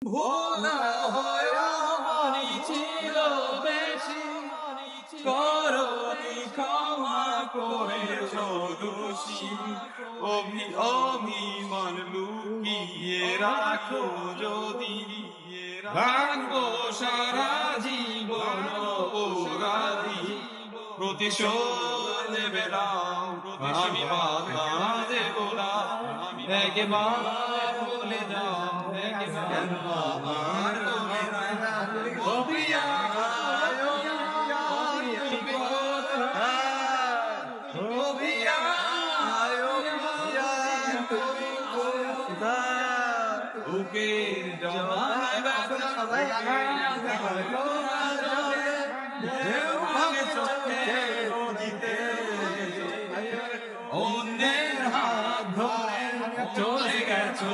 ভোলা হয়নি ছিল বেশি করনি ক্ষমা করেছ দোষী অভিমান লুকিয়ে রাখো যদি ভাঙবো সারা জীবন অপরাধী প্রতিশোধ নেবে না আমি বাধা দেব না একবার বলে দাও একবার আমার অন্যের হাত ধরে চলে গেছো